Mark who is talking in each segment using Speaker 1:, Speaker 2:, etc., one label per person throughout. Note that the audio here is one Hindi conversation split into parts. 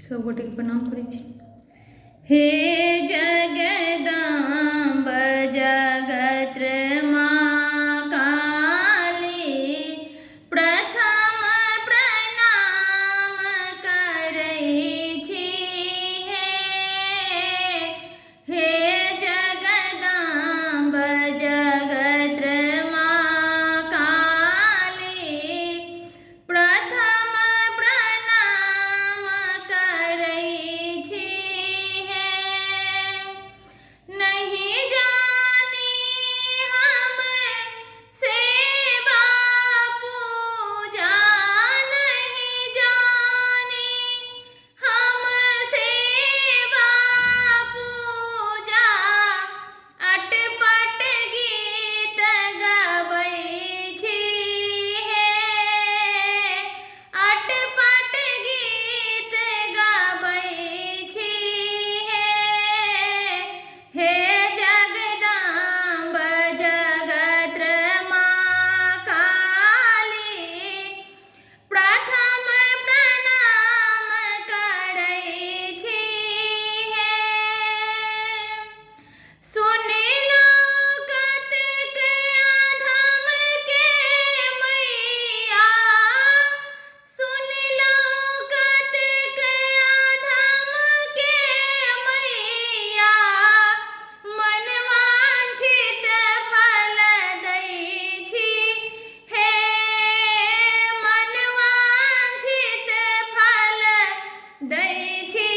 Speaker 1: सब गोटे प्रणाम करै छी। हे जगदम्ब जगत्र माँ काली, प्रथम प्रणाम करै छी। हे जगदम्ब जगत्र माँ काली, प्रथम प्रणाम करै छी। नहीं जानी हम सेवा पूजा, नहीं जानी हम सेवा पूजा, अटपट गीत गबै छी। अटपट गीत गबै छी। हे जगदम्ब जगत्र माँ काली, प्रथम प्रणाम करै छी। सुनिलौ कतेक अधम के मैया, सुनिलौ कतेक अधम के मैया, मन वांछित फल दै छी। हे मन वांछित फल दै छी।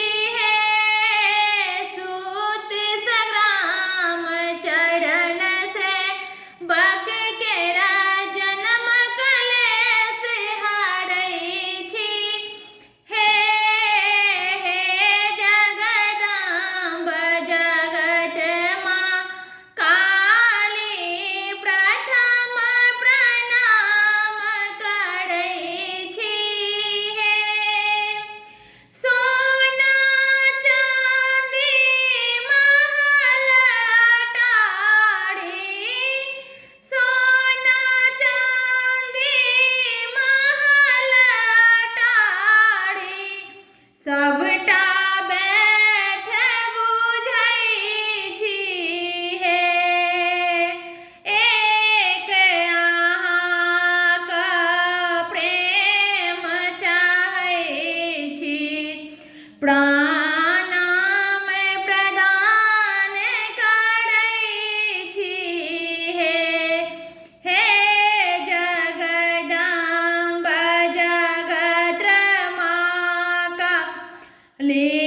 Speaker 1: सूत संग्राम चरण से बक केरा जन्म कलेश हरै छी। हे जगदम्ब जगत्र माँ काली, प्रथम प्रणाम करै छी। सोना चांदी महल अटारी, सोना चांदी महल अटारी, सबटा व्यर्थ बुझै छी। एक अहाँक प्रेम चाहै छी, प्रणाम प्रदान करै छी। हे जगदम्ब जगत्र माँ काली।